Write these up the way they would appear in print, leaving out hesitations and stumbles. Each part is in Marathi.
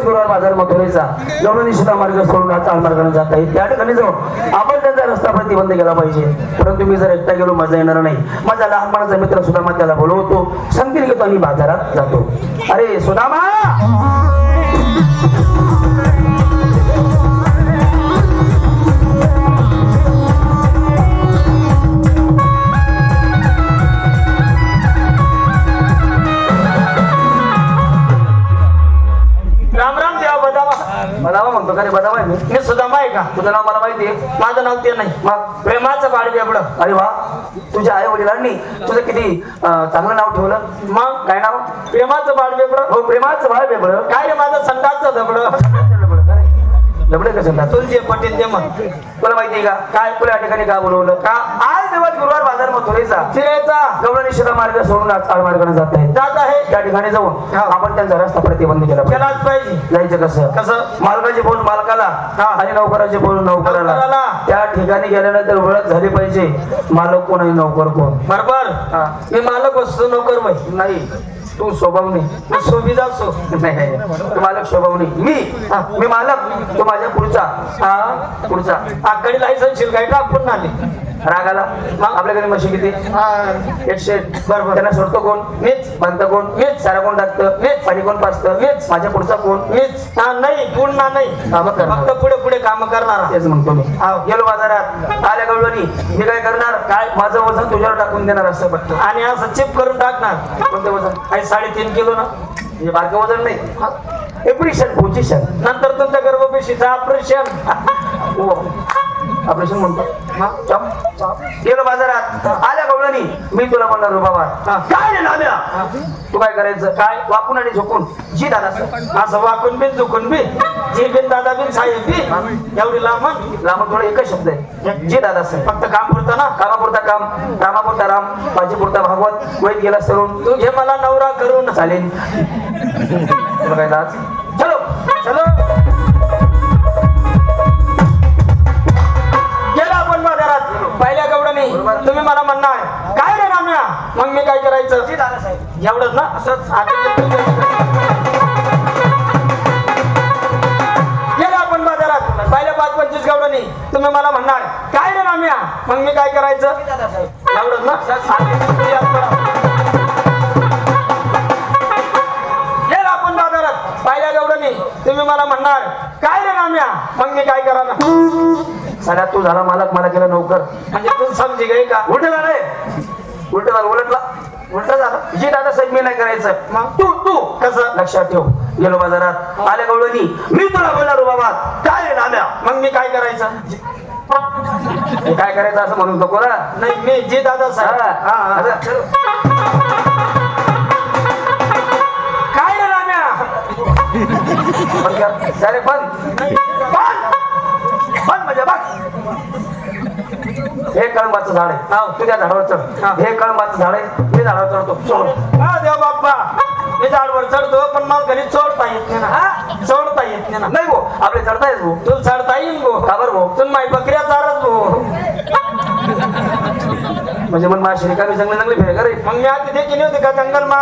दिवस गुरुवार बाजार मथुरेचा जवळ सुद्धा मार्ग सोडून चाल मार्गाने जाता येईल त्या ठिकाणी जाऊन आपण त्यांचा रस्ता प्रतिबंध केला पाहिजे. परंतु मी जर एकटा गेलो मजा येणार नाही. माझा लहानपणाचा मित्र सुदामा त्याला बोलवतो, संगीत घेतो आणि बाजारात जातो. अरे सुदामा, बदामा म्हणतो का रे? बदामा आहे मी सुदामा आहे का? तुझं नाव मला माहिती आहे. माझं नाव ते नाही. मग प्रेमाचं बाळ बेबडं. अरे वा, तुझ्या आई वडिलांनी तुझं किती चांगलं नाव ठेवलं. मग काय नाव? प्रेमाचं बाळ बेबडं. हो, प्रेमाचं बाळ बेबडं. काय रे माझं संडासचं दबडं. लबडे कसं ना तुला जे पटेल ते मग तुला माहिती आहे का काय तुला या ठिकाणी का बोलवलं का? आज दिवस गुरुवार बाजार मथुरेचा फिरायचा गवळणी निषेधा मार्ग सोडून चाल मार्गाने जात आहे. त्या ठिकाणी जाऊन आपण त्यांचा रस्ता प्रतिबंध केलाच पाहिजे. जायचं कसं? मालकाचे बोल मालकाला आणि नौकराचे बोल नौकराला. त्या ठिकाणी गेल्यानंतर ओळख झाली पाहिजे. मालक कोण आणि नौकर कोण. बरोबर. मी मालक असतो, नौकर नाही. तू स्वभाव नाही, तू शोभिजा असो नाही. तू मालक स्वभाव नाही. मी मालक, तू माझ्या पुढचा आकडे लायसन शिल काय टाकून आले रागाला. मग आपल्याकडे म्हशी किती? 100. बरोबर. त्यांना सोडतो कोण? मीच. बांधतं कोण? मीच. सारा कोण टाकतं? मीच. पाणी कोण पाचतं? मीच. माझ्या पुढचा कोण? मीच. नाही पुन्हा नाही काम कर, फक्त पुढे पुढे काम करणार. तेच म्हणतो मी. गेलो बाजारात, आल्या गवळणी, मी काय करणार? काय माझं वजन तुझ्यावर टाकून देणार असं पटतं आणि असं चिप करून टाकणार. कोणतं वजन? काही 3.5 किलो ना. हे बारकं वजन नाही. पोझिशन नंतर तुमच्या गर्भपेशीचं ऑपरेशन. ऑपरेशन म्हणतो. गेलो बाजारात, आल्या गवळणी, मी तुला म्हणणार बाबा काय रे नाम्या, तू काय करायचं? काय वाकून आणि झोकून? जी दादा. असं वाकून बिन झोकून बी, जी बिन दादा बिन साहेब बी, एवढी लांब थोडं एकच शब्द आहे. जी दादा साहेब. फक्त काम पुरतं ना. कामापुरता काम, रामापुरता राम, भाजीपुरता भागवत, वैद गेला सरून तू घे मला नवरा करून चालेल. तुला काय दास? चलो चलो. पहिल्या गवडणी तुम्ही मला म्हणणार काय रे नाम्या, मग मी काय करायचं? एवढंच ना. असंच गेला आपण बाजारात, पहिल्या 5-25 गवडणी तुम्ही मला म्हणणार काय रे नाम्या, मग मी काय करायचं? एवढंच ना. गेला आपण बाजारात, पहिल्या गवडणी तुम्ही मला म्हणणार काय रे नाम्या, मग मी काय करायला? साऱ्या तू झाला मालक, मला केलं नौकर. म्हणजे तू समजी गई का? उलट झालंय. उलट झालं. जी दादा साहेब मी नाही करायचं. मग तू कसं? लक्षात ठेव. गेलो बाजारात, आल्या गवळणी, मी तुला बोलणार बाबा काय रे नाम्या, मग मी काय करायचं? काय करायचं असं म्हणून नको ना. नाही मी जी दादा साहेब. काय रे नाम्या, अरे पण म्हणजे बघ, हे कळंबाचं झाड आहे, तुझ्या झाडावर चढ. हे कळंबाचं झाड आहे, मी झाडावर चढतो. देव बाप्पा, मी झाडावर चढतो, पण मला घरी चढता येत नाही ना. चढता येत नाही ना. नाही गो, आपले चढता येत गो. तू चढता येईन गो. का बरं गो? तू माई बकऱ्या चारच गो. म्हणजे मग माझी रिकामी चांगले फेर रे. मग मी आधी ते केली होती का जंगल मा?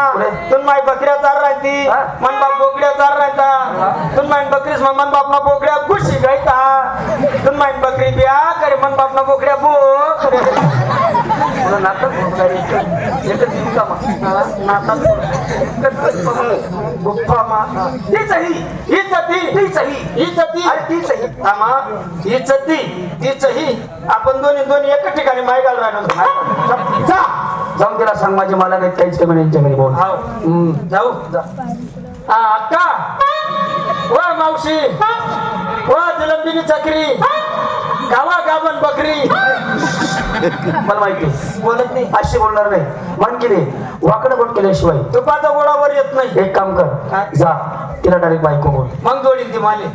तुम माई बकऱ्या चार राहती, मन बाप बोकड्या चार राहता. तुम माई बकरीस मन बाप ना बोकड्या खुशी गायता. तुम माई बकरी बिया करे मन बाप ना बोकड्या बो. नाटक आपण दोन्ही एकच ठिकाणी माय घाल राहणार. जाऊन तिला सांग माझे मला काही काहीच कमी यांच्या घरी बोल. जाऊ जा. अक्का, व मावशी, व जलंबिनी चक्री, गावा गावन बकरी. मला माहिती बोलत नाही, अशी बोलणार नाही. म्हण की रे वाकडं बोट केल्याशिवाय तुपाचा गोळावर येत नाही. एक काम कर, जा तिला डायरेक्ट बायको बोल, मग जोडील ती माले.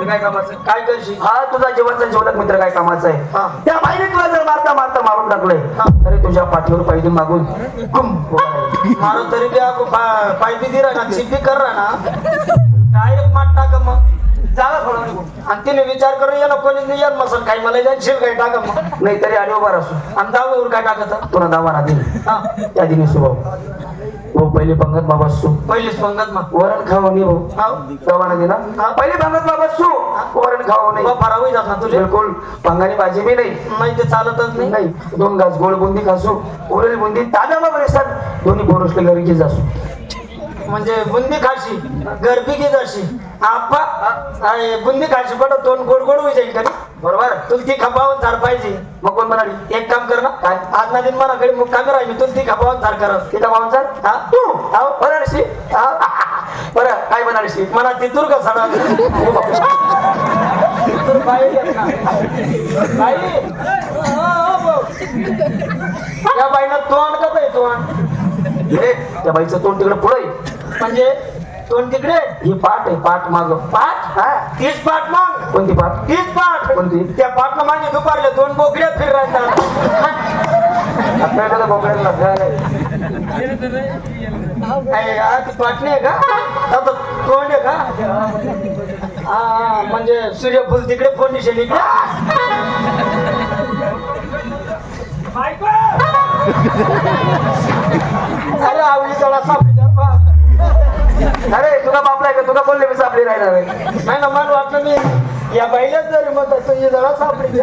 काय कामाचं? काय करशील? हा तुझा जीवाचा जीवलक मित्र काय कामाचा आहे? त्या बाईने तुला जर मारता मारून टाकलंय तरी तुझ्या पाठीवर पायदी मागून मारून तरी त्या पायदी दिरा ना, चिप्पी कर ना, डायरेक्ट मार टाका. मग जागा थोडं आणि तिने विचार करून ये ना, कोणी नाही येत मसल काही मला जाईल काही टाका. मग नाही तरी आडी उभा असो आणि दावावर काय टाकत तुला दावा ना दिली त्या दिनी स्वभाव भाऊ पहिले पंगत मा बसू पहिलीच पंगत मा वरण खाऊ नाही भाऊ जवाना दे ना पहिले पंगत मा बसू वरण खाऊ नाही फरावी जात ना तुझे बिलकुल पंगानी भाजी बी नाही नाही ते चालतच नाही नाही 2 घास गोड बुंदी खासू उरली बुंदी ताजा मा बरेसतात दोन्ही पोरसले घरी की जासू म्हणजे बुंदी खाशी गरबी की जशी आपा बुंदी खाशी पडत 2 गोड गोड होई जाईल कधी बरोबर तुला ती खपावून झाड पाहिजे मग कोण म्हणाली एक काम कर ना काय आज ना दिन मला घरी मुक्कामी राहिली तुला ती खपावून झाड करत तिथं पाहून हा तू बनारसी बरं काय बनारसी मला तिथूर का सडा या बाईनं तोंड का आहे तोंड त्या बाईचं तोंड तिकडे पुढे म्हणजे तोंड तिकडे ही पाठ आहे पाठ माग पाठ हा तीच पाठ मग कोणती पाठ तीच पाठ कोणती त्या पाठला मागे दुपारले 2 बोकड्या फिर राहतात आपल्याला बोकड्याला ती पाठ नाही का आता तोंड आहे का हा म्हणजे सूर्यफूल तिकडे फोंडिशन इकडे अरे आवडी तळा सापडी अरे तुला बापलाय का तुला बोलले मी सापडी राहणार नाही ना मला वाटलं मी या बाईलाच जरी म्हणतात तो हे जरा सापडी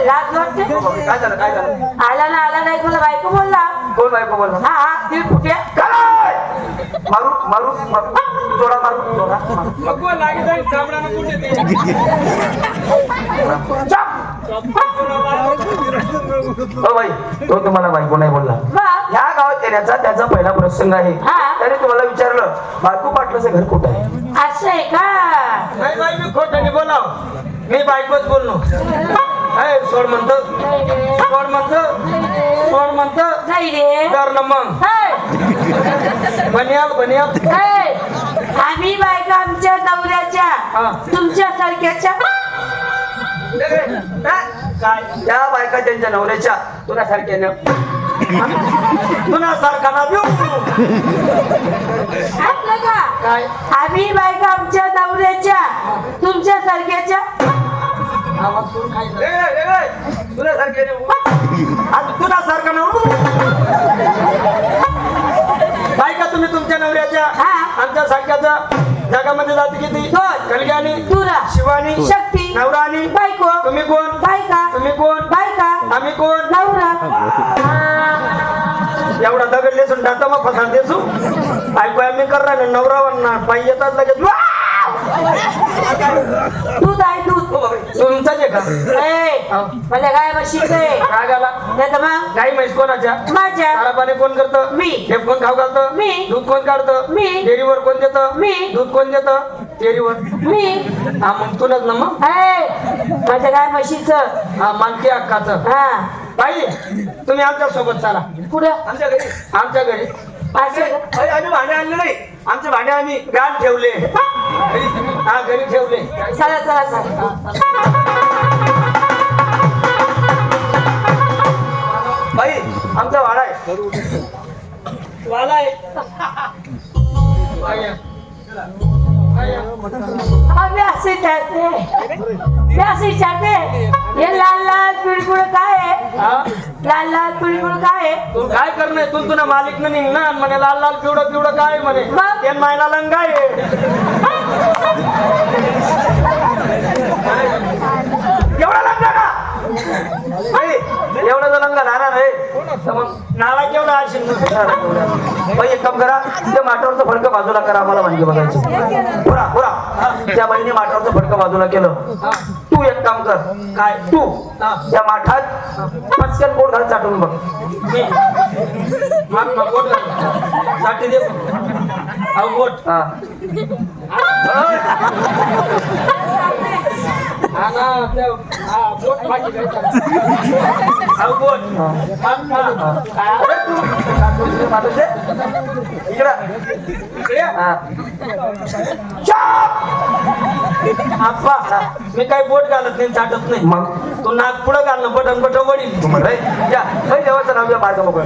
लाज वाटते काय झालं काय झालं आला नाही मला बायको बोलला कोण बायको बोलला हा ती कुठे मारू मारू जोडा मारू जोडा भाई तो तुम्हाला बायको नाही बोलला ह्या गावात येण्याचा त्याचा पहिला प्रसंग आहे त्याने तुम्हाला विचारलं बायको पाटलाचं घर कुठं आहे असं आहे का नाही बाई मी खोटं नाही बोलाव मी बायकोच बोललो सोड म्हणतो नाही रे तर ना मग बनियाल आम्ही बायका आमच्या नवऱ्याच्या तुमच्या सारख्याच्या काय त्या बायका त्यांच्या नवऱ्याच्या तुला सारख्यानं तुला सारखा ना देऊ ऐकलं का काय आम्ही बायका आमच्या नवऱ्याच्या तुमच्या सारख्याच्या तुला सारख्यानं तुला सारखा ना बायका तुम्ही तुमच्या नवऱ्याच्या आमच्या सारख्याच्या जगामध्ये जाती किती कल्याणी तुरा शिवानी शक्ती नवरानी बायको तुम्ही कोण बायका तुम्ही कोण बायका आम्ही कोण नवरा एवढा दगड लेसून टाकता मग फसाड देसू बायको आम्ही कर राहिलो नवरा म्हणणार पायी येतात लगेच दूध आहे दूध तुमचाच आहे का मला गाय म्हशीच आहे राग आला नाही तर मग गाई म्हैस कोणाच्या माझ्या चारा पाणी कोण करतं मी. हे कोण खाऊ घालतं मी. दूध कोण काढतं मी. डेअरीवर कोण देतं मी. दूध कोण देतं डेअरीवर मी हा मग तुलाच ना मग माझ्या गाय म्हशीच हा मालकी हक्काचं हा बाई तुम्ही आमच्या सोबत चाला पुढं आमच्या घरी असं आम्ही भांडे आणले नाही आमचे भांडे आम्ही गान ठेवले घरी ठेवले चला चला चला बाई आमचा वाडा आहे वाला आहे मी असे विचारते हे लाल लाल पिळगुळ काय आहे लाल लाल पिळगुळ काय आहे तू काय करणे तू तुला मालिक न निघणार म्हणे लाल लाल पिवळं पिवळं काय म्हणे मग? ते मायला लंग आहे एवढा लंगा का एवढा जो लंगा राहणार आहे नाला केवढा असेल बाई एक काम करा त्या माठावरचं फडकं बाजूला करा आम्हाला म्हणजे बघायचं पुरा पुरा त्या बाईने माठावरचं फडकं बाजूला केलं तू एक काम कर काय तू त्या माठात पटकन बोट घाल चाटून बघ मी बोट साठी दे बोट हा बोट मी काही बोट घालत नाही चाटत नाही मग तू नाक पुढं घालणं बटन बटन वडील देवाचं नाव घ्या मार्ग मोकळं